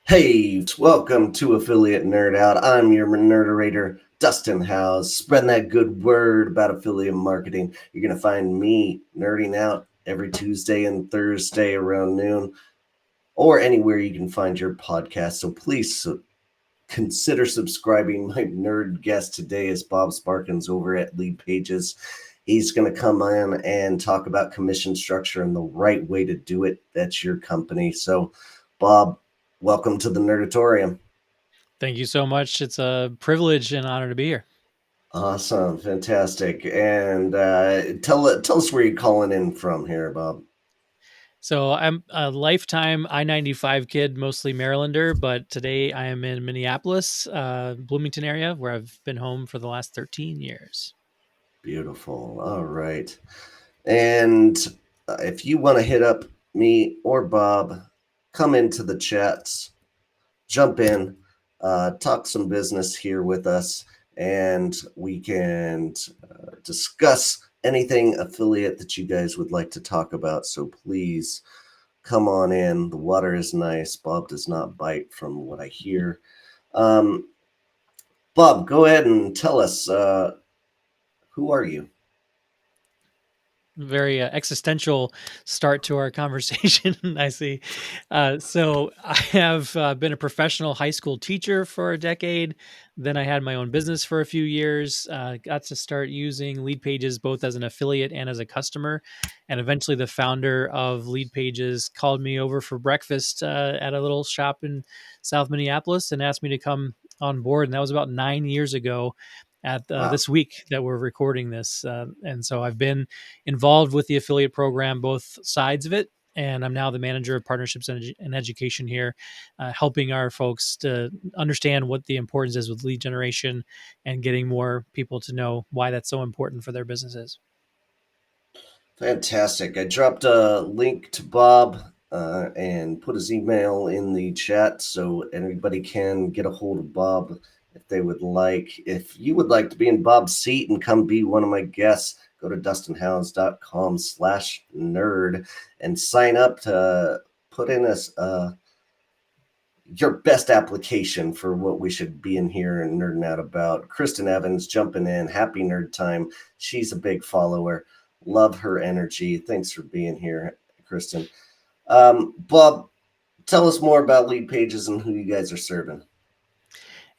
Hey, welcome to Affiliate Nerd Out. I'm your nerderator, Dustin House. Spreading that good word about affiliate marketing. You're going to find me nerding out every Tuesday and Thursday around noon, or anywhere you can find your podcast. So please consider subscribing. My nerd guest today is Bob Sparkins over at Lead Pages. He's going to come in and talk about commission structure and the right way to do it. That's your company. So, Bob, welcome to the Nerdatorium. Thank you so much. It's a privilege and honor to be here. Awesome, fantastic. And tell us where you're calling in from here, Bob. So I'm a lifetime I-95 kid, mostly Marylander, but today I am in Minneapolis, Bloomington area, where I've been home for the last 13 years. Beautiful. All right. And if you want to hit up me or Bob, come into the chats, jump in, talk some business here with us, and we can discuss anything affiliate that you guys would like to talk about. So please come on in. The water is nice. Bob does not bite from what I hear. Um, Bob, go ahead and tell us who are you? Very existential start to our conversation. I see. So I have been a professional high school teacher for a decade. Then I had my own business for a few years. Got to start using Lead Pages both as an affiliate and as a customer. And eventually, the founder of Lead Pages called me over for breakfast at a little shop in South Minneapolis and asked me to come on board. And that was about 9 years ago. At Wow, this week that we're recording this, and so I've been involved with the affiliate program, both sides of it. And I'm now the manager of partnerships and education here, helping our folks to understand what the importance is with lead generation and getting more people to know why that's so important for their businesses. fantastic. I dropped a link to Bob and put his email in the chat so anybody can get a hold of Bob if they would like. If you would like to be in Bob's seat and come be one of my guests, go to dustinhouse.com/nerd and sign up to put in your best application for what we should be in here and nerding out about. Kristen Evans jumping in. Happy nerd time. She's a big follower. Love her energy. Thanks for being here, Kristen. Bob, tell us more about Lead Pages and who you guys are serving.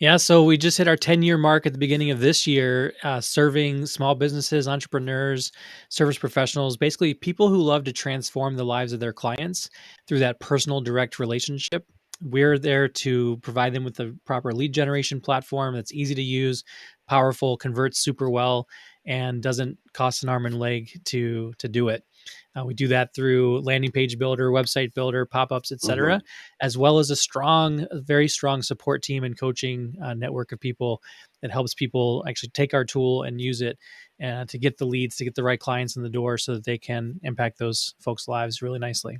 Yeah, so we just hit our 10-year mark at the beginning of this year, serving small businesses, entrepreneurs, service professionals, basically people who love to transform the lives of their clients through that personal direct relationship. We're there to provide them with the proper lead generation platform that's easy to use, powerful, converts super well, and doesn't cost an arm and leg to do it. We do that through landing page builder, website builder, pop-ups, Mm-hmm. etc., as well as a very strong support team and coaching network of people that helps people actually take our tool and use it to get the leads, to get the right clients in the door so that they can impact those folks' lives really nicely.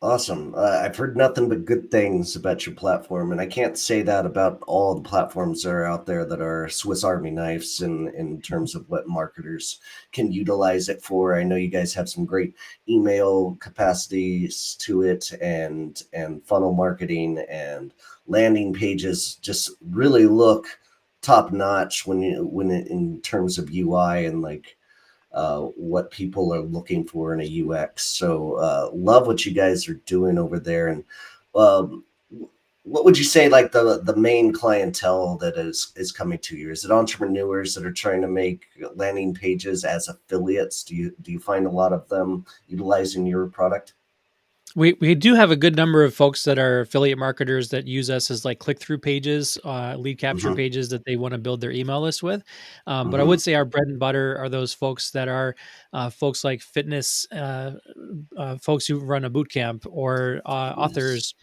Awesome. I've heard nothing but good things about your platform, and I can't say that about all the platforms that are out there that are Swiss Army knives in terms of what marketers can utilize it for. I know you guys have some great email capacities to it, and funnel marketing and landing pages just really look top notch in terms of UI and like what people are looking for in a UX. So love what you guys are doing over there. And um, what would you say like the main clientele that is coming to you? Is it entrepreneurs that are trying to make landing pages as affiliates? Do you find a lot of them utilizing your product? We do have a good number of folks that are affiliate marketers that use us as like click through pages, lead capture Mm-hmm. pages that they want to build their email list with. But I Mm-hmm. would say our bread and butter are those folks that are folks like fitness folks who run a boot camp, or Yes. authors,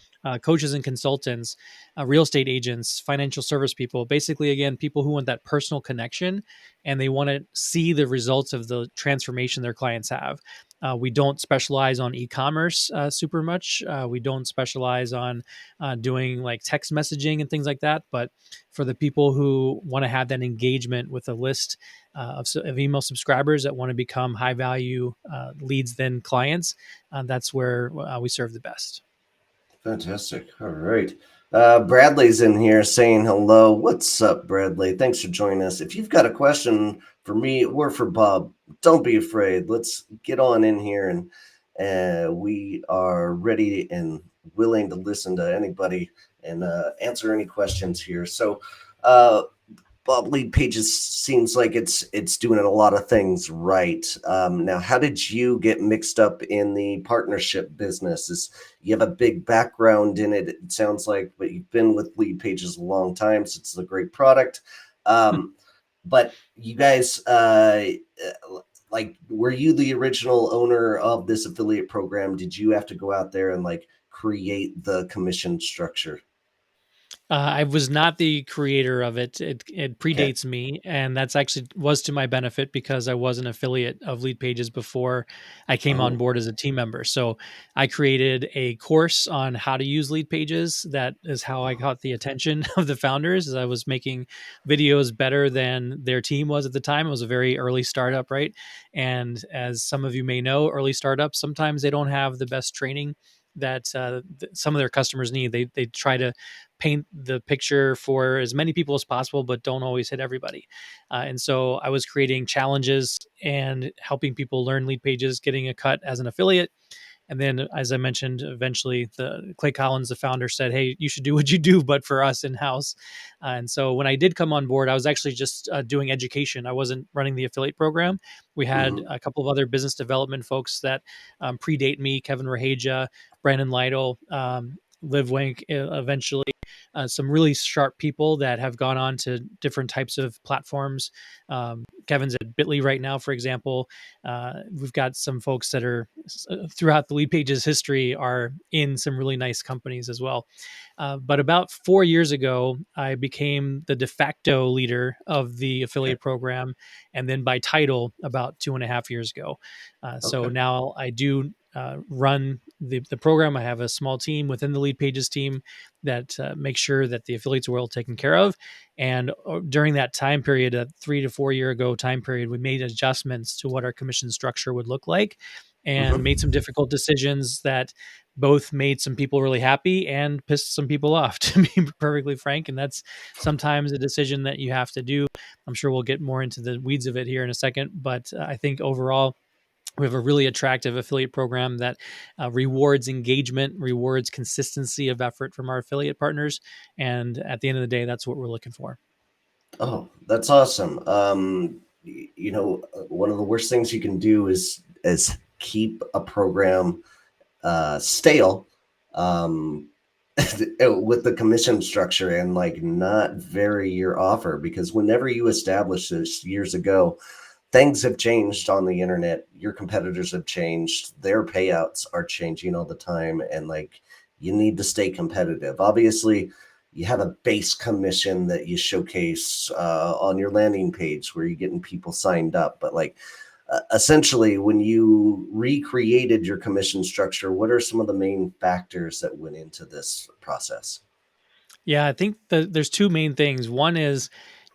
coaches and consultants, real estate agents, financial service people. Basically, again, people who want that personal connection and they want to see the results of the transformation their clients have. We don't specialize on e-commerce super much. We don't specialize on doing like text messaging and things like that. But for the people who want to have that engagement with a list of email subscribers that want to become high value leads, then clients, that's where we serve the best. Fantastic. All right. Bradley's in here saying hello. What's up, Bradley? Thanks for joining us. If you've got a question for me or for Bob, don't be afraid. Let's get on in here, and we are ready and willing to listen to anybody and answer any questions here. So, uh, Bob, Lead Pages seems like it's doing a lot of things right. Now, how did you get mixed up in the partnership business? You have a big background in it. It sounds like, but you've been with Lead Pages a long time, so it's a great product. But you guys, like, were you the original owner of this affiliate program? Did you have to go out there and like create the commission structure? I was not the creator of it. It Okay. predates me, and that's actually was to my benefit because I was an affiliate of Lead Pages before I came on Oh. board as a team member. So I created a course on how to use Lead Pages. That is how I got the attention of the founders. As I was making videos better than their team was at the time. It was a very early startup, right? And as some of you may know, early startups sometimes they don't have the best training that some of their customers need. They try to paint the picture for as many people as possible, but don't always hit everybody. And so I was creating challenges and helping people learn Lead Pages, getting a cut as an affiliate. And then, as I mentioned, eventually the Clay Collins, the founder, said, "Hey, you should do what you do, but for us in house." And so when I did come on board, I was actually just doing education. I wasn't running the affiliate program. We had Mhm. a couple of other business development folks that predate me: Kevin Rahaja, Brandon Lytle, Liv Wink, eventually some really sharp people that have gone on to different types of platforms. Kevin's at Bitly right now, for example. We've got some folks that are throughout the Lead Pages history are in some really nice companies as well. But about 4 years ago, I became the de facto leader of the Okay. affiliate program, and then by title about 2.5 years ago. So Okay. now I do run the program. I have a small team within the Lead Pages team that makes sure that the affiliates are well taken care of. And during that time period, a 3 to 4 year ago time period, we made adjustments to what our commission structure would look like and made some Mhm. difficult decisions that both made some people really happy and pissed some people off, to be perfectly frank. And that's sometimes a decision that you have to do. I'm sure we'll get more into the weeds of it here in a second, but I think overall, we have a really attractive affiliate program that rewards engagement, rewards consistency of effort from our affiliate partners. And at the end of the day, that's what we're looking for. Oh, that's awesome. One of the worst things you can do is keep a program stale, um, with the commission structure and like not vary your offer, because whenever you established this years ago, things have changed on the internet. Your competitors have changed. Their payouts are changing all the time. And like, you need to stay competitive. Obviously, you have a base commission that you showcase on your landing page where you're getting people signed up. But like, essentially, when you recreated your commission structure, what are some of the main factors that went into this process? Yeah, I think there's two main things. One is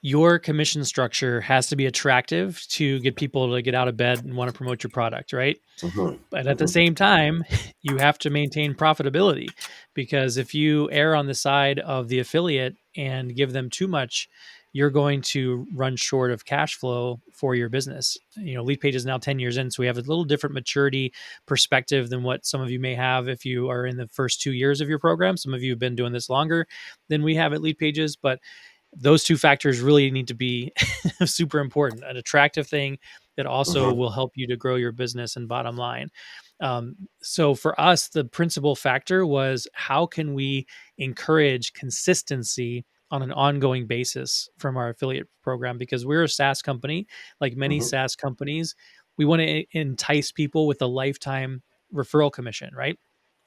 your commission structure has to be attractive to get people to get out of bed and want to promote your product, right? Hmm. But at the Hmm. same time, you have to maintain profitability because if you err on the side of the affiliate and give them too much, you're going to run short of cash flow for your business. Lead Page is now 10 years in, so we have a little different maturity perspective than what some of you may have if you are in the first 2 years of your program. Some of you have been doing this longer than we have at Lead Pages, but those two factors really need to be super important. An attractive thing that also Hmm. will help you to grow your business and bottom line. So for us, the principal factor was how can we encourage consistency on an ongoing basis from our affiliate program? Because we're a SaaS company, like many Hmm. SaaS companies, we want to entice people with a lifetime referral commission, right?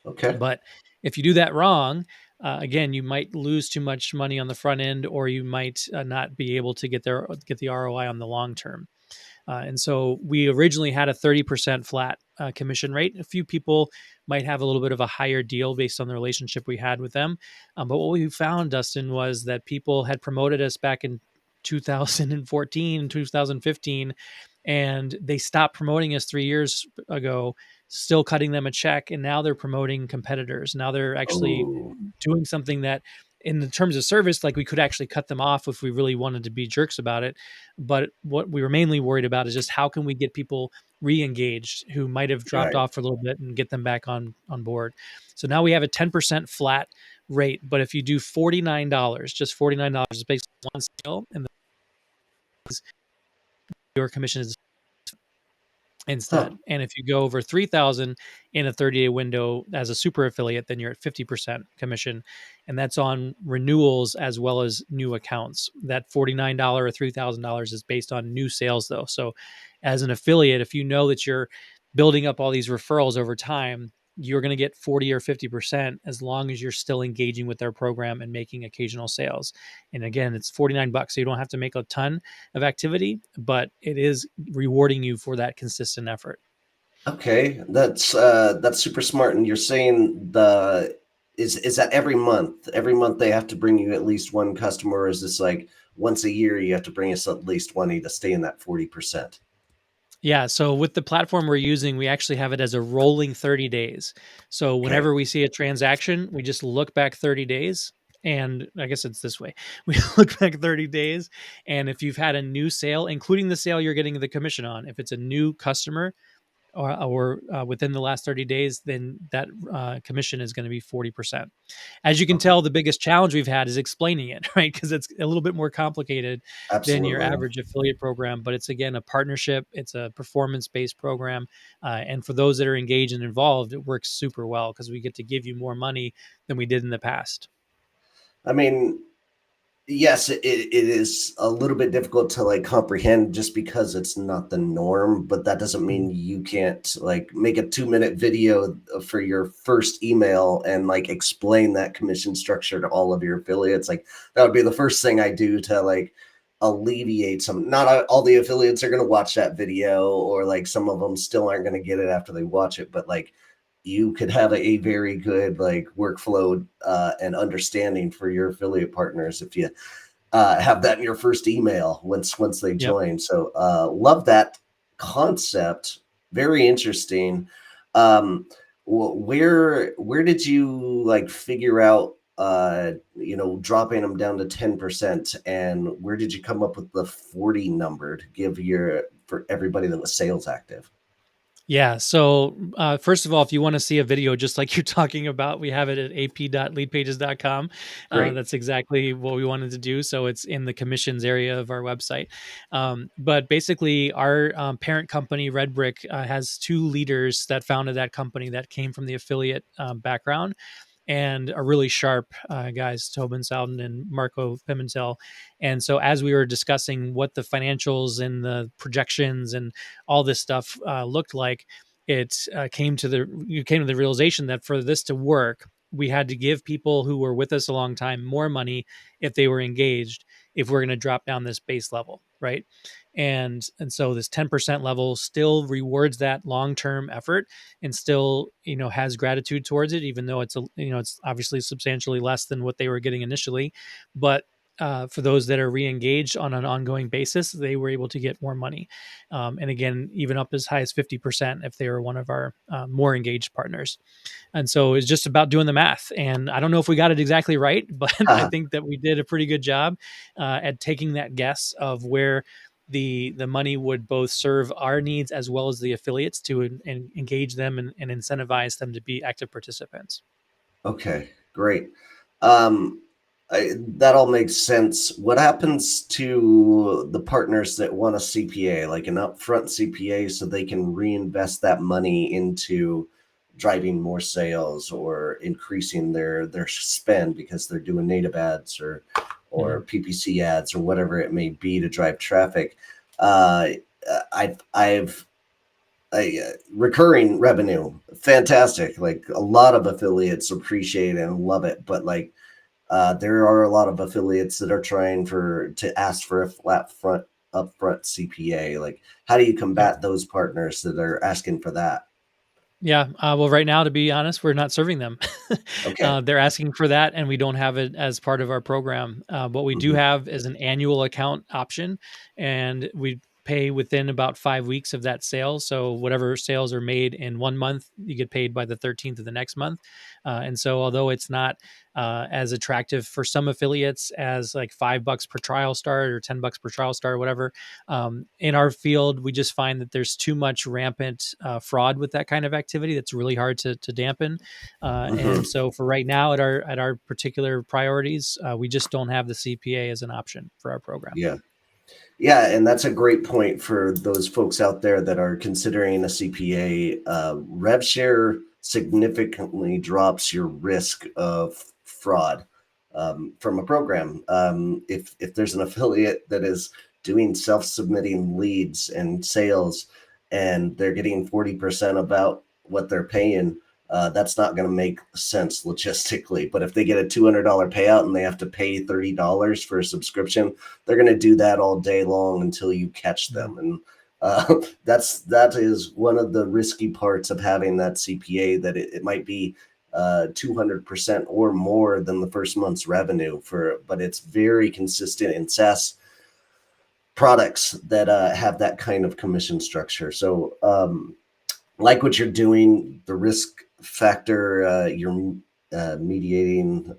Okay. But if you do that wrong, again, you might lose too much money on the front end, or you might not be able to get the ROI on the long term. And so we originally had a 30% flat commission rate. A few people might have a little bit of a higher deal based on the relationship we had with them. But what we found, Dustin, was that people had promoted us back in 2014, 2015, and they stopped promoting us 3 years ago still cutting them a check, and now they're promoting competitors. Now they're actually Oh, doing something that in the terms of service, like we could actually cut them off if we really wanted to be jerks about it. But what we were mainly worried about is just how can we get people re-engaged who might have dropped right. off for a little bit and get them back on board. So now we have a 10% flat rate, but if you do $49, just $49 is basically one sale, and your commission is Huh. instead. And if you go over 3,000 in a 30-day window as a super affiliate, then you're at 50% commission. And that's on renewals as well as new accounts. That $49 or $3,000 is based on new sales though. So as an affiliate, if you know that you're building up all these referrals over time, you're going to get 40 or 50% as long as you're still engaging with their program and making occasional sales. And again, it's $49. So you don't have to make a ton of activity, but it is rewarding you for that consistent effort. Okay, that's super smart. And you're saying is that every month? Every month they have to bring you at least one customer, or is this like once a year you have to bring us at least 20 to stay in that 40%? Yeah, so with the platform we're using, we actually have it as a rolling 30 days. So Okay. whenever we see a transaction, we just look back 30 days. And I guess it's this way. We look back 30 days. And if you've had a new sale, including the sale you're getting the commission on, if it's a new customer, or within the last 30 days, then that commission is going to be 40%. As you can Okay. tell, the biggest challenge we've had is explaining it, right? Because it's a little bit more complicated than your Absolutely. average affiliate program, but it's again a partnership, it's a performance based program. And for those that are engaged and involved, it works super well because we get to give you more money than we did in the past. I mean, yes, it is a little bit difficult to like comprehend just because it's not the norm, but that doesn't Mhm. mean you can't like make a 2-minute video for your first email and like explain that commission structure to all of your affiliates. Like that would be the first thing I do to like alleviate some. Not all the affiliates are going to watch that video, or like some of them still aren't going to get it after they watch it, but like you could have a very good like workflow and understanding for your affiliate partners if you have that in your first email once they Yep. join. So love that concept. Very interesting. Um, where did you like figure out dropping them down to 10%, and where did you come up with the 40 number to give your for everybody that was sales active? Yeah. So, first of all, if you want to see a video just like you're talking about, we have it at ap.leadpages.com. Great. That's exactly what we wanted to do. So, it's in the commissions area of our website. But basically, our parent company, Red Brick, has two leaders that founded that company that came from the affiliate background and are really sharp guys, Tobin Souden and Marco Pimentel. And so, as we were discussing what the financials and the projections and all this stuff looked like, it came to the you came to the realization that for this to work, we had to give people who were with us a long time more money if they were engaged. If we're going to drop down this base level, right? And so this 10% level still rewards that long term effort and still has gratitude towards it, even though it's obviously substantially less than what they were getting initially. But for those that are re-engaged on an ongoing basis, they were able to get more money, and again even up as high as 50% if they were one of our more engaged partners. And so it's just about doing the math. And I don't know if we got it exactly right, but I think that we did a pretty good job at taking that guess of where the money would both serve our needs as well as the affiliates to engage them and incentivize them to be active participants. Okay, great. Um, that all makes sense. What happens to the partners that want a CPA, like an upfront CPA, so they can reinvest that money into driving more sales or increasing their spend because they're doing native ads or Mhm. PPC ads or whatever it may be to drive traffic? Uh, I've recurring revenue, fantastic. Like a lot of affiliates appreciate it and love it, but like there are a lot of affiliates that are trying to ask for a flat front upfront CPA. Like, how do you Yep. combat those partners that are asking for that? Yeah. Well, right now, to be honest, we're not serving them. Okay. They're asking for that, and we don't have it as part of our program. What we do Hmm. have is an annual account option, and we pay within about 5 weeks of that sale. So whatever sales are made in 1 month, you get paid by the 13th of the next month. And so although it's not as attractive for some affiliates as like $5 per trial start or $10 per trial start, or whatever, in our field, we just find that there's too much rampant fraud with that kind of activity that's really hard to dampen. Hmm. And so for right now, at our particular priorities, we just don't have the CPA as an option for our program. Yeah. Yeah, and that's a great point for those folks out there that are considering a CPA. Rev share significantly drops your risk of fraud from a program. If there's an affiliate that is doing self-submitting leads and sales, and they're getting 40% about what they're paying, that's not going to make sense logistically. But if they get a $200 payout and they have to pay $30 for a subscription, they're going to do that all day long until you catch Mhm. them. And that is one of the risky parts of having that CPA, that it might be 200% or more than the first month's revenue for, but it's very consistent in SaaS products that have that kind of commission structure. So like what you're doing, the risk factor, you're mediating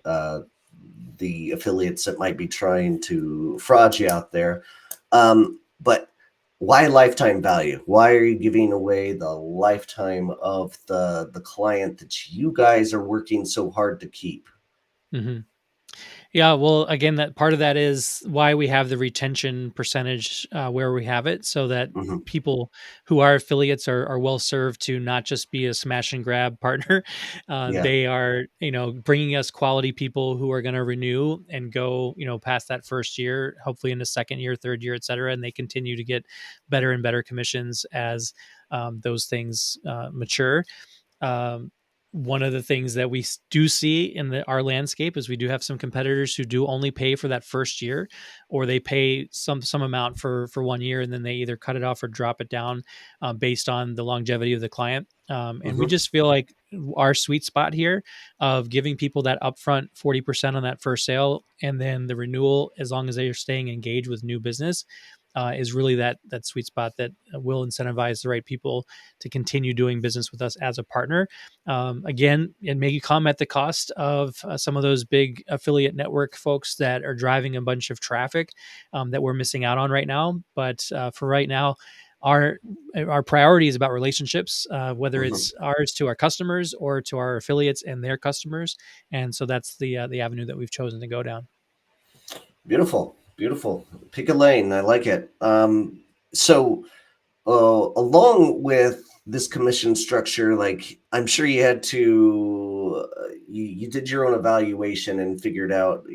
the affiliates that might be trying to fraud you out there. But why lifetime value? Why are you giving away the lifetime of the client that you guys are working so hard to keep? Mhm. Yeah, well, again, that part of that is why we have the retention percentage where we have it, so that Hmm. people who are affiliates are well served to not just be a smash and grab partner. Yeah. They are, bringing us quality people who are going to renew and go, past that first year, hopefully in the second year, third year, et cetera, and they continue to get better and better commissions as those things mature. um, One of the things that we do see in our landscape is we do have some competitors who do only pay for that first year, or they pay some amount for 1 year, and then they either cut it off or drop it down based on the longevity of the client. And we Hmm. just feel like our sweet spot here of giving people that upfront 40% on that first sale, and then the renewal, as long as they are staying engaged with new business, is really that sweet spot that will incentivize the right people to continue doing business with us as a partner. Again, it may come at the cost of some of those big affiliate network folks that are driving a bunch of traffic that we're missing out on right now. But for right now, our our priority is about relationships, whether Hmm. it's ours to our customers or to our affiliates and their customers. And so that's the avenue that we've chosen to go down. Beautiful, beautiful. Pick a lane. I like it. So along with this commission structure, like I'm sure you had to, you did your own evaluation and figured out,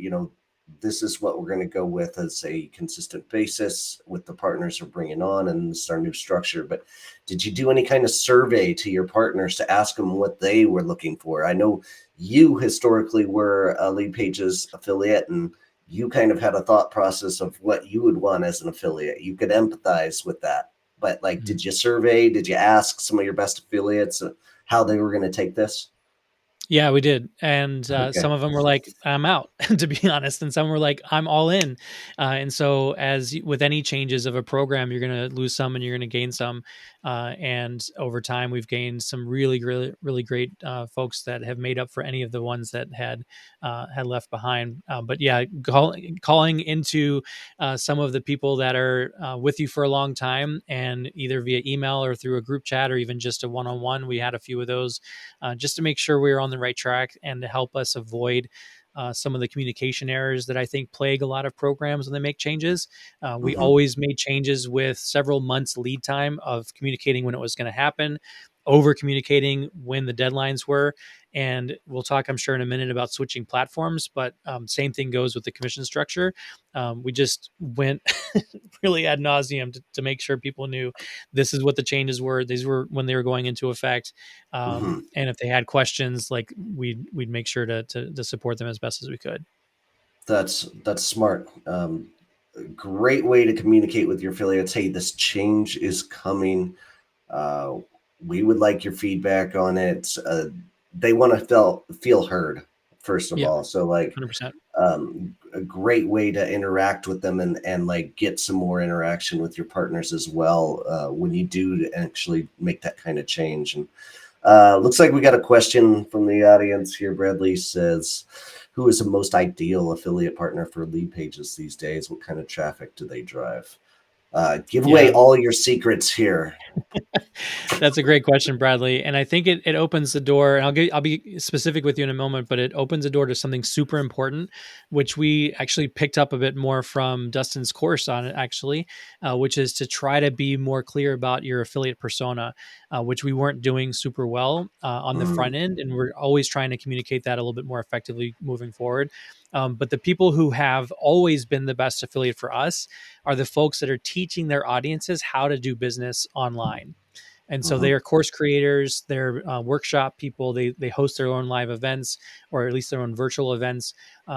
this is what we're going to go with as a consistent basis with the partners we're bringing on, and this is our new structure. But did you do any kind of survey to your partners to ask them what they were looking for? I know you historically were a Lead Pages affiliate, and you kind of had a thought process of what you would want as an affiliate. You could empathize with that, but like, Mhm. did you survey? Did you ask some of your best affiliates how they were going to take this? Yeah, we did, and Okay. some of them were like, "I'm out," to be honest, and some were like, "I'm all in." And so, with any changes of a program, you're going to lose some and you're going to gain some. And over time, we've gained some really great folks that have made up for any of the ones that had left behind. But yeah, calling into some of the people that are with you for a long time, and either via email or through a group chat or even just a one-on-one, we had a few of those just to make sure we were on the right track and to help us avoid some of the communication errors that I think plague a lot of programs when they make changes. We Hmm. always made changes with several months lead time of communicating when it was going to happen, over communicating when the deadlines were. And we'll talk, I'm sure, in a minute about switching platforms, but same thing goes with the commission structure. We just went really ad nauseum to make sure people knew this is what the changes were. These were when they were going into effect. Hmm. And if they had questions, like we'd make sure to support them as best as we could. That's smart. Great way to communicate with your affiliates. Hey, this change is coming. Uh, we would like your feedback on it. They want to feel heard, first of Yeah, all. So like, 100%. a great way to interact with them and like get some more interaction with your partners as well when you do actually make that kind of change. And looks like we got a question from the audience here. Bradley says, who is the most ideal affiliate partner for lead pages these days? What kind of traffic do they drive? Give away Yeah. all your secrets here. That's a great question, Bradley. And I think it opens the door, and I'll be specific with you in a moment, but it opens the door to something super important, which we actually picked up a bit more from Dustin's course on it, actually, which is to try to be more clear about your affiliate persona, which we weren't doing super well on the Mm, front end. And we're always trying to communicate that a little bit more effectively moving forward. But the people who have always been the best affiliate for us are the folks that are teaching their audiences how to do business online. And so mhm, they are course creators, they're workshop people, they host their own live events, or at least their own virtual events.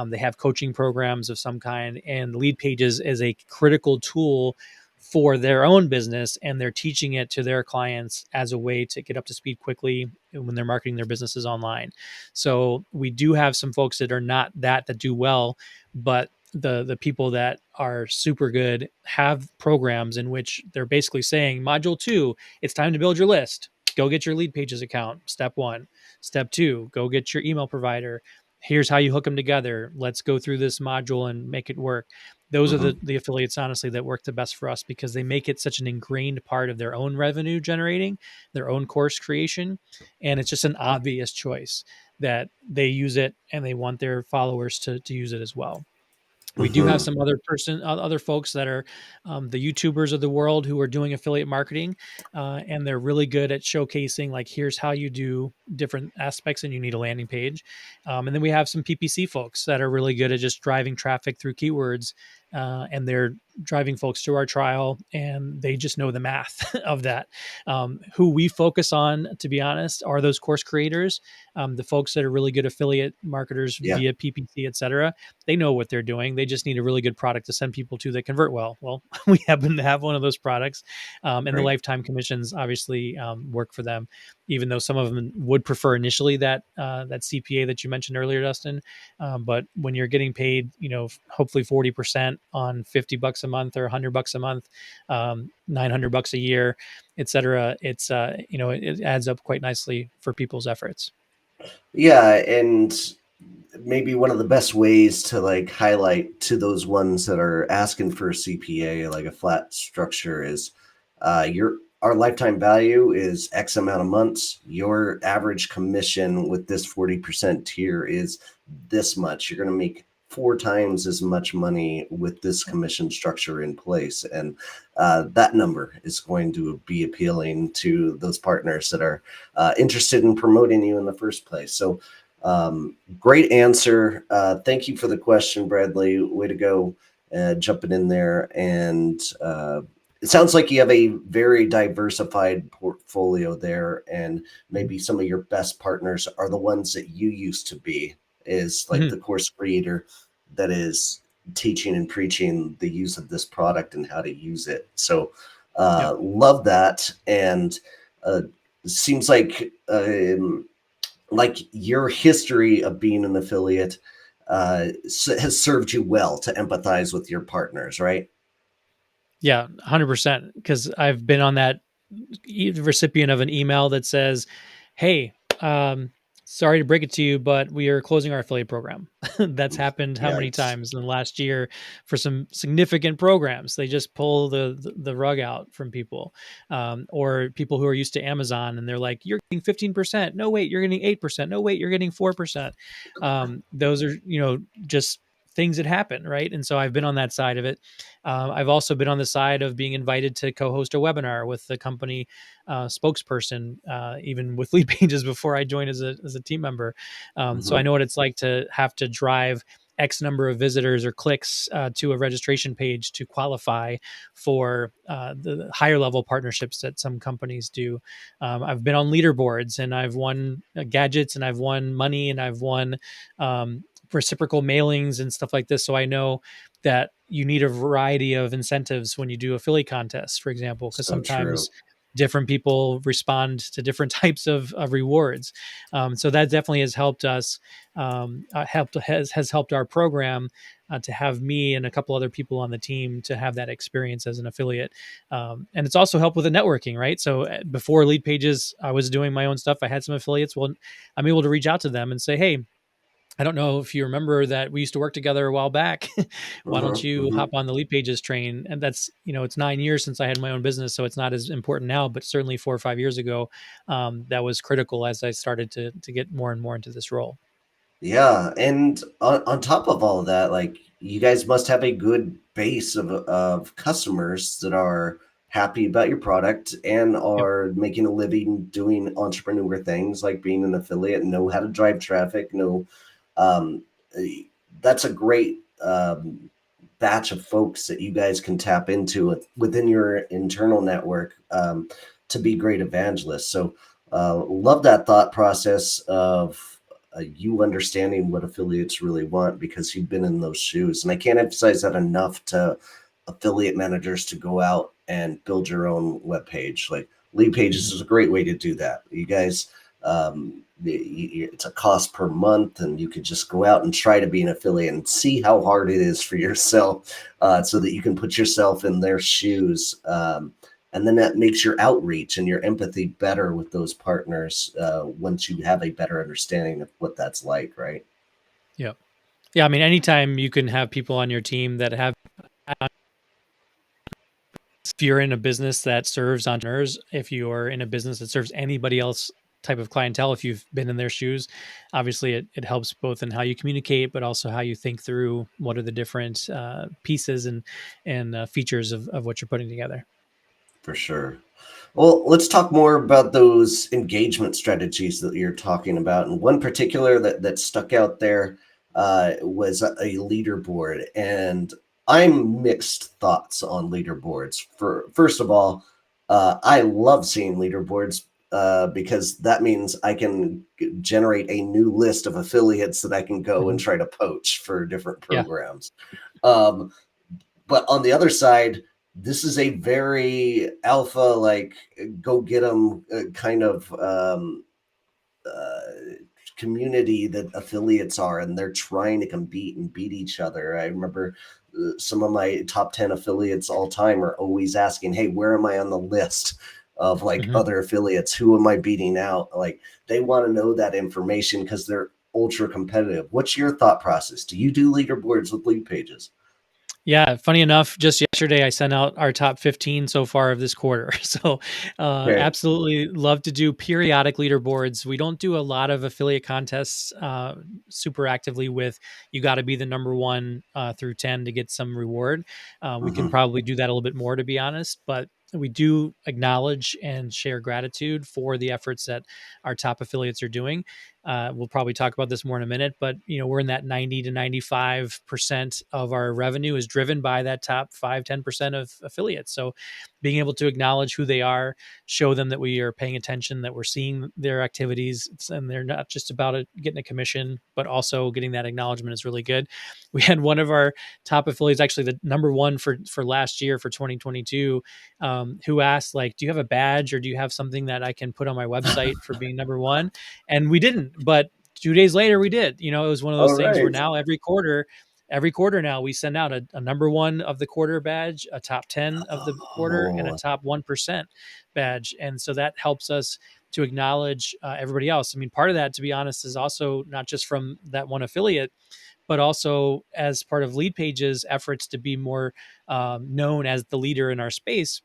They have coaching programs of some kind, and lead pages is a critical tool for their own business, and they're teaching it to their clients as a way to get up to speed quickly when they're marketing their businesses online. So we do have some folks that are not that do well, but the people that are super good have programs in which they're basically saying module 2, it's time to build your list. Go get your lead pages account. Step 1. Step 2, go get your email provider. Here's how you hook them together. Let's go through this module and make it work. Those are mhm. the affiliates, honestly, that work the best for us because they make it such an ingrained part of their own revenue generating, their own course creation. And it's just an obvious choice that they use it and they want their followers to use it as well. We do have Mhm. some other folks that are the YouTubers of the world who are doing affiliate marketing, and they're really good at showcasing like here's how you do different aspects, and you need a landing page. And then we have some PPC folks that are really good at just driving traffic through keywords, and they're driving folks to our trial, and they just know the math of that. Who we focus on, to be honest, are those course creators, the folks that are really good affiliate marketers Yeah, via PPC, etc. They know what they're doing. They just need a really good product to send people to that convert well. Well, we happen to have one of those products, and the right. lifetime commissions obviously work for them. Even though some of them would prefer initially that CPA that you mentioned earlier, Dustin, but when you're getting paid, hopefully 40% on $50 a month or $100 a month, $900 a year, etc., it's it adds up quite nicely for people's efforts. Yeah, and maybe one of the best ways to like highlight to those ones that are asking for a CPA, like a flat structure, is your our lifetime value is X amount of months. Your average commission with this 40% tier is this much. You're going to make 4 times as much money with this commission structure in place. And that number is going to be appealing to those partners that are interested in promoting you in the first place. So, great answer. Thank you for the question, Bradley. Way to go, jumping in there. And it sounds like you have a very diversified portfolio there, and maybe some of your best partners are the ones that you used to be, is like the Mhm. course creator that is teaching and preaching the use of this product and how to use it. So, Yep. love that. And uh, seems like your history of being an affiliate has served you well to empathize with your partners, right? Yeah, 100%. Because I've been on that recipient of an email that says, "Hey, um, sorry to break it to you, but we are closing our affiliate program." That's happened how many Yikes. times in the last year for some significant programs? They just pull the rug out from people, or people who are used to Amazon, and they're like, "You're getting 15%. No, wait, you're getting 8%. No, wait, you're getting 4%." Those are just things that happen, right? And so I've been on that side of it. I've also been on the side of being invited to co-host a webinar with the company spokesperson, even with lead pages before I joined as a team member. So I Mhm. know what it's like to have to drive X number of visitors or clicks to a registration page to qualify for the higher level partnerships that some companies do. I've been on leaderboards, and I've won gadgets, and I've won money, and I've won reciprocal mailings and stuff like this. So I know that you need a variety of incentives when you do affiliate contests, for example, because So sometimes true. different people respond to different types of rewards. So that definitely has helped us, has helped our program, to have me and a couple other people on the team to have that experience as an affiliate. And it's also helped with the networking, right? So before Lead Pages, I was doing my own stuff. I had some affiliates. Well, I'm able to reach out to them and say, hey, I don't know if you remember that we used to work together a while back. Why don't Uh-huh, you uh-huh. hop on the Lead Pages train? And that's, it's 9 years since I had my own business, so it's not as important now. But certainly 4 or 5 years ago, that was critical as I started to get more and more into this role. Yeah, and on top of all of that, like you guys must have a good base of customers that are happy about your product and Yep. are making a living doing entrepreneur things like being an affiliate, know how to drive traffic, know um, eh, that's a great batch of folks that you guys can tap into within your internal network to be great evangelists. So love that thought process of you understanding what affiliates really want because you've been in those shoes. And I can't emphasize that enough to affiliate managers to go out and build your own web page. Like Lead Pages Mhm. is a great way to do that. You guys, it's a cost per month, and you could just go out and try to be an affiliate and see how hard it is for yourself, so that you can put yourself in their shoes. And then that makes your outreach and your empathy better with those partners once you have a better understanding of what that's like, right? Yep. Yeah. I mean, anytime you can have people on your team that have, if you're in a business that serves entrepreneurs, if you're in a business that serves anybody else type of clientele, if you've been in their shoes, obviously it helps both in how you communicate, but also how you think through what are the different pieces and features of what you're putting together. For sure. Well, let's talk more about those engagement strategies that you're talking about. And one particular that stuck out there was a leaderboard. And I'm mixed thoughts on leaderboards. For first of all, I love seeing leaderboards because that means I can generate a new list of affiliates that I can go and Mhm. try to poach for different Yeah. programs. Um, but on the other side, this is a very alpha, like go get them kind of community that affiliates are, and they're trying to compete and beat each other. I remember some of my top 10 affiliates all time are always asking, hey, where am I on the list of like Mhm. other affiliates? Who am I beating out? Like they want to know that information because they're ultra competitive. What's your thought process? Do you do leaderboards with Lead Pages? Yeah, funny enough, just yesterday I sent out our top 15 so far of this quarter. So, Okay. absolutely love to do periodic leaderboards. We don't do a lot of affiliate contests super actively with you got to be the number one through 10 to get some reward. We can Hmm. probably do that a little bit more, to be honest, but we do acknowledge and share gratitude for the efforts that our top affiliates are doing. We'll probably talk about this more in a minute, but we're in that 90 to 95% of our revenue is driven by that top 5, 10% of affiliates. So being able to acknowledge who they are, show them that we are paying attention, that we're seeing their activities, and they're not just about it, getting a commission, but also getting that acknowledgement is really good. We had one of our top affiliates, actually the number one for last year for 2022, who asked, like, do you have a badge or do you have something that I can put on my website for being number one? And we didn't, but 2 days later we did. It was one of All those things where right. now every quarter now we send out a number 1 of the quarter badge, a top 10 of the quarter, and a Oh, top 1% badge. And so that helps us to acknowledge everybody else. I mean, part of that, to be honest, is also not just from that one affiliate, but also as part of Lead Page's efforts to be more known as the leader in our space,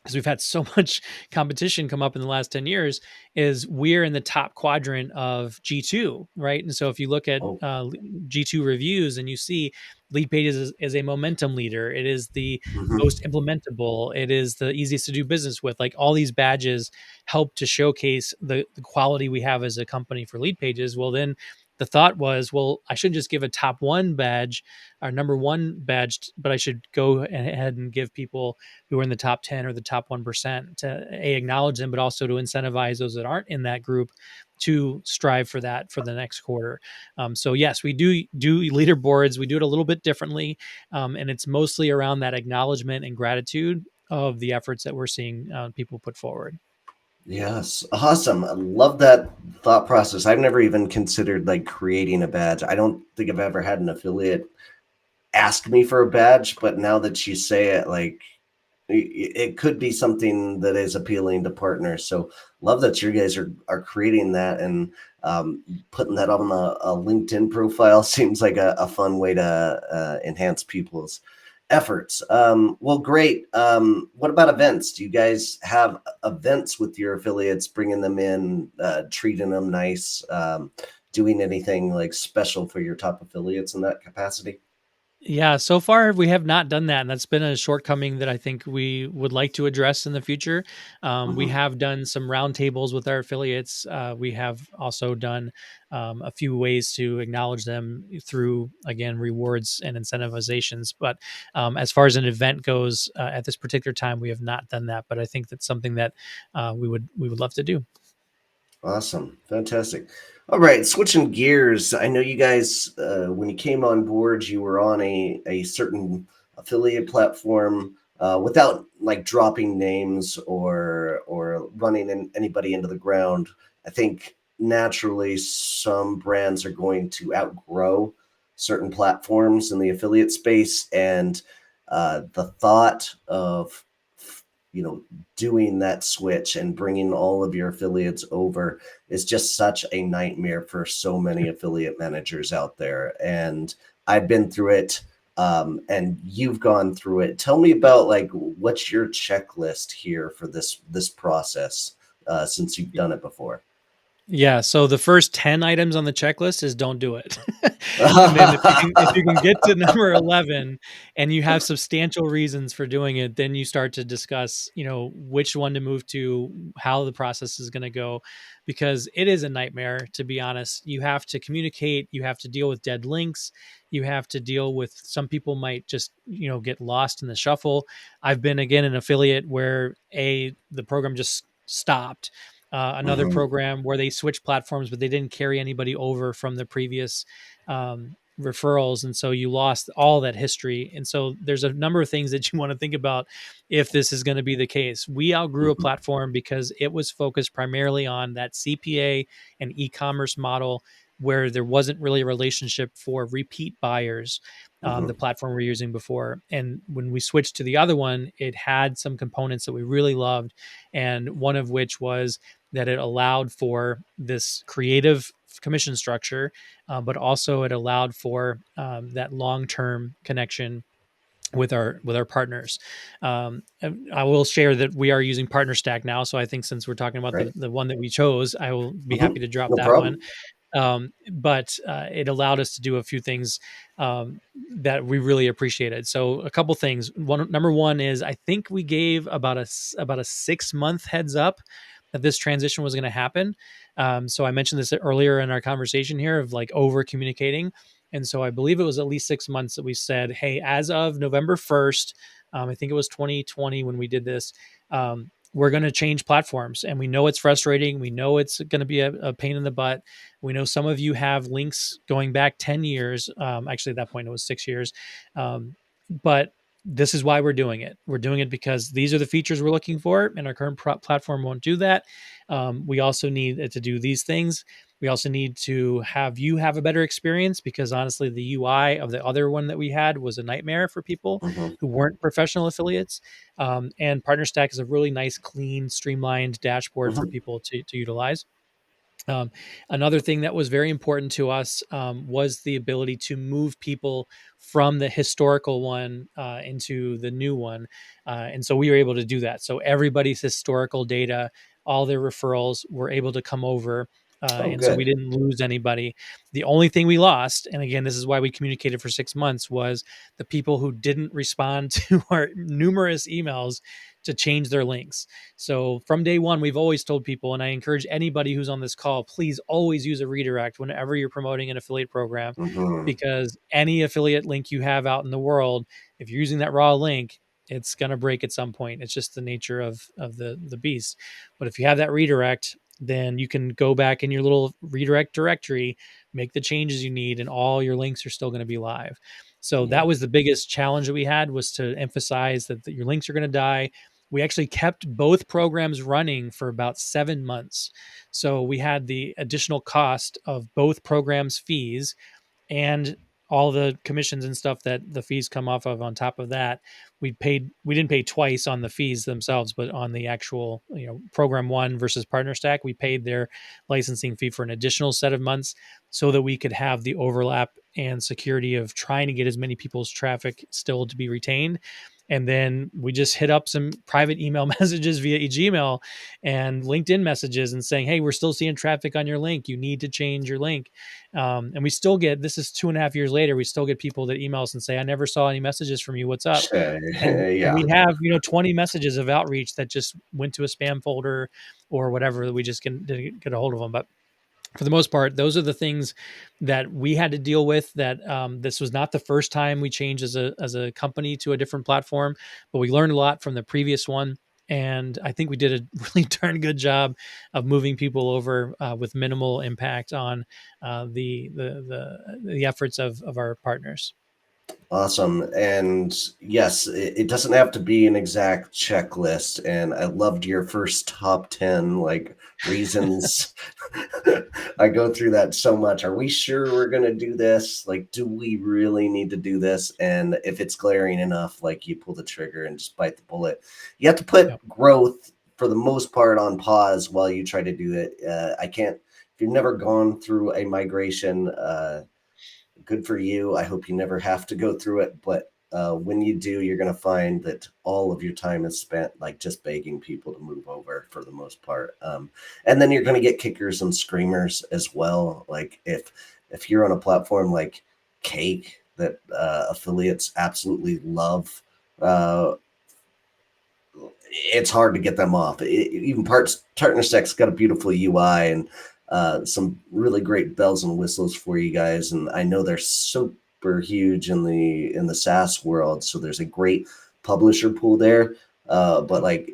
because we've had so much competition come up in the last 10 years, is we're in the top quadrant of G2, right? And so if you look at oh. G2 reviews and you see Lead Pages is a momentum leader, it is the Mhm. most implementable, it is the easiest to do business with. Like, all these badges help to showcase the quality we have as a company for Lead Pages. Well, then the thought was, well, I shouldn't just give a top one badge, our number one badge, but I should go ahead and give people who are in the top 10 or the top 1% to acknowledge them, but also to incentivize those that aren't in that group to strive for that for the next quarter. So yes, we do leaderboards. We do it a little bit differently, and it's mostly around that acknowledgement and gratitude. of the efforts that we're seeing people put forward. Yes, awesome. I love that thought process. I've never even considered like creating a badge. I don't think I've ever had an affiliate ask me for a badge, but now that you say it, like it could be something that is appealing to partners. So love that you guys are creating that and putting that on a LinkedIn profile seems like a fun way to enhance people's efforts. Well, great. What about events? Do you guys have events with your affiliates, bringing them in, treating them nice, doing anything like special for your top affiliates in that capacity? Yeah, so far we have not done that, and that's been a shortcoming that I think we would like to address in the future. We Hmm. have done some roundtables with our affiliates. We have also done a few ways to acknowledge them through, again, rewards and incentivizations. But as far as an event goes, at this particular time, we have not done that. But I think that's something that we would love to do. Awesome. Fantastic. All right. Switching gears. I know you guys, when you came on board, you were on a certain affiliate platform without like dropping names or running anybody into the ground. I think naturally some brands are going to outgrow certain platforms in the affiliate space. And the thought of, you know, doing that switch and bringing all of your affiliates over is just such a nightmare for so many affiliate managers out there. And I've been through it, and you've gone through it. Tell me about like what's your checklist here for this process since you've done it before. Yeah, so the first 10 items on the checklist is don't do it. And then if you can get to number 11 and you have substantial reasons for doing it, then you start to discuss, which one to move to, how the process is gonna go, because it is a nightmare, to be honest. You have to communicate, you have to deal with dead links, you have to deal with some people might just, get lost in the shuffle. I've been, again, an affiliate where the program just stopped, another Hmm. program where they switched platforms, but they didn't carry anybody over from the previous referrals. And so you lost all that history. And so there's a number of things that you want to think about if this is going to be the case. We outgrew a Hmm. platform because it was focused primarily on that CPA and e-commerce model where there wasn't really a relationship for repeat buyers, Hmm. the platform we're using before. And when we switched to the other one, it had some components that we really loved. And one of which was that it allowed for this creative commission structure, but also it allowed for that long-term connection with our partners. And I will share that we are using Partner Stack now. So I think since we're talking about Right. the one that we chose, I will be Hmm. happy to drop No that one. problem. But it allowed us to do a few things that we really appreciated. So a couple things. Number one is I think we gave about a 6 month heads up that this transition was going to happen. So I mentioned this earlier in our conversation here of like over communicating. And so I believe it was at least 6 months that we said, hey, as of November 1st, I think it was 2020 when we did this. We're going to change platforms, and we know it's frustrating. We know it's going to be a pain in the butt. We know some of you have links going back 10 years. Actually, at that point, it was 6 years. But this is why we're doing it. We're doing it because these are the features we're looking for, and our current platform won't do that. We also need it to do these things. We also need to have you have a better experience because honestly, the UI of the other one that we had was a nightmare for people Hmm. who weren't professional affiliates. And Partner Stack is a really nice, clean, streamlined dashboard for Hmm. people to utilize. Um, Another thing that was very important to us was the ability to move people from the historical one into the new one. And so we were able to do that. So everybody's historical data, all their referrals were able to come over. Oh, And so we good. didn't lose anybody. The only thing we lost, and again, this is why we communicated for 6 months, was the people who didn't respond to our numerous emails to change their links. So from day one, we've always told people, and I encourage anybody who's on this call, please always use a redirect whenever you're promoting an affiliate program, Hmm. because any affiliate link you have out in the world, if you're using that raw link, it's going to break at some point. It's just the nature of the beast. But if you have that redirect, then you can go back in your little redirect directory, make the changes you need, and all your links are still going to be live. So Yeah. that was the biggest challenge that we had, was to emphasize that your links are going to die. We actually kept both programs running for about 7 months. So we had the additional cost of both programs' fees and all the commissions and stuff that the fees come off of. On top of that, we didn't pay twice on the fees themselves, but on the actual, program one versus partner stack, we paid their licensing fee for an additional set of months, so that we could have the overlap and security of trying to get as many people's traffic still to be retained. And then we just hit up some private email messages via Gmail and LinkedIn messages and saying, hey, we're still seeing traffic on your link, you need to change your link. And we still get, this is 2.5 years later, we still get people that email us and say, I never saw any messages from you, what's up? And Yeah. we have, 20 messages of outreach that just went to a spam folder or whatever, that we just didn't get a hold of them. But for the most part, those are the things that we had to deal with. That this was not the first time we changed as a company to a different platform, but we learned a lot from the previous one. And I think we did a really darn good job of moving people over with minimal impact on the efforts of our partners. Awesome. And yes, it doesn't have to be an exact checklist. And I loved your first top 10 like reasons. I go through that so much. Are we sure we're going to do this? Like, do we really need to do this? And if it's glaring enough, like you pull the trigger and just bite the bullet. You have to put Yep. growth for the most part on pause while you try to do it. I can't, if you've never gone through a migration, good for you. I hope you never have to go through it. But when you do, you're going to find that all of your time is spent like just begging people to move over for the most part. And then you're going to get kickers and screamers as well. Like if you're on a platform like Cake that affiliates absolutely love, uh, it's hard to get them off. Even Partner Stack's got a beautiful UI and some really great bells and whistles for you guys. And I know they're super huge in the SaaS world, so there's a great publisher pool there. But like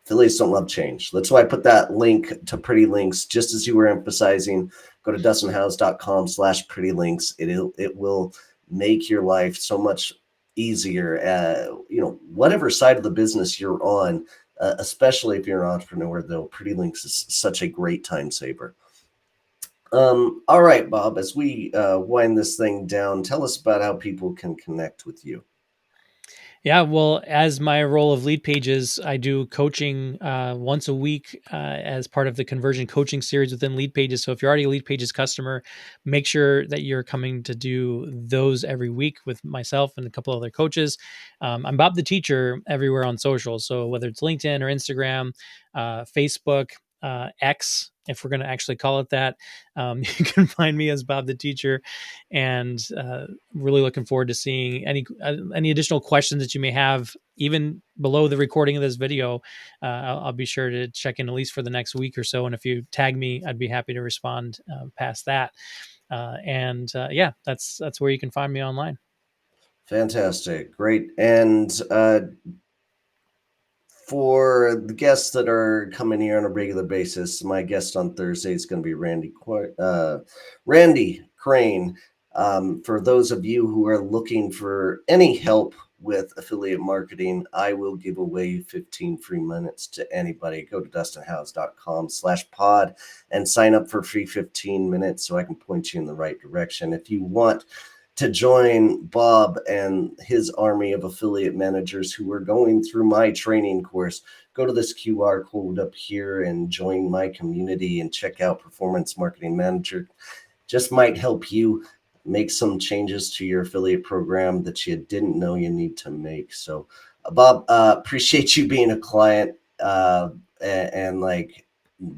affiliates don't love change. That's why I put that link to Pretty Links, just as you were emphasizing. Go to dustinhouse.com/pretty links. It will make your life so much easier. Whatever side of the business you're on, especially if you're an entrepreneur, though, Pretty Links is such a great time saver. All right, Bob, as we wind this thing down, tell us about how people can connect with you. Yeah, well, as my role of lead pages, I do coaching once a week as part of the conversion coaching series within lead pages. So if you're already a lead pages customer, make sure that you're coming to do those every week with myself and a couple other coaches. I'm Bob the Teacher everywhere on social. So whether it's LinkedIn or Instagram, Facebook, X, if we're going to actually call it that, you can find me as Bob the Teacher. And really looking forward to seeing any additional questions that you may have, even below the recording of this video. I'll be sure to check in at least for the next week or so, and if you tag me, I'd be happy to respond past that. Yeah, that's where you can find me online. Fantastic. Great. And for the guests that are coming here on a regular basis, my guest on Thursday is going to be Randy Crane. For those of you who are looking for any help with affiliate marketing, I will give away 15 free minutes to anybody. Go to dustinhouse.com/pod and sign up for free 15 minutes so I can point you in the right direction. If you want to join Bob and his army of affiliate managers who are going through my training course, go to this QR code up here and join my community and check out Performance Marketing Manager. Just might help you make some changes to your affiliate program that you didn't know you need to make. So, Bob, appreciate you being a client and like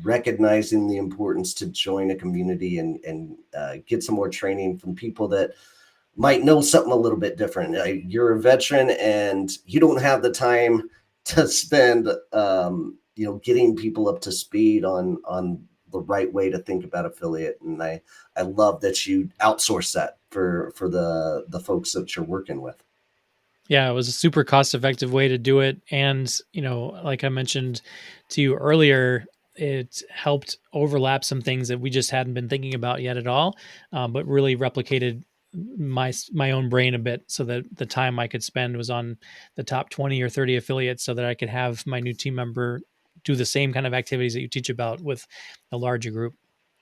recognizing the importance to join a community and get some more training from people that might know something a little bit different. You're a veteran and you don't have the time to spend, getting people up to speed on the right way to think about affiliate. And I love that you outsource that for the folks that you're working with. Yeah, it was a super cost effective way to do it. And, like I mentioned to you earlier, it helped overlap some things that we just hadn't been thinking about yet at all, but really replicated my own brain a bit, so that the time I could spend was on the top 20 or 30 affiliates, so that I could have my new team member do the same kind of activities that you teach about with a larger group.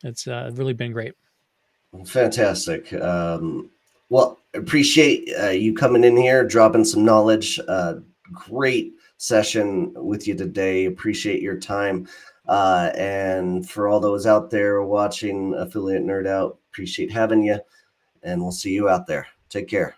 It's really been great. Fantastic. Well, appreciate you coming in here, dropping some knowledge. Great session with you today. Appreciate your time. And for all those out there watching Affiliate Nerd Out, appreciate having you. And we'll see you out there. Take care.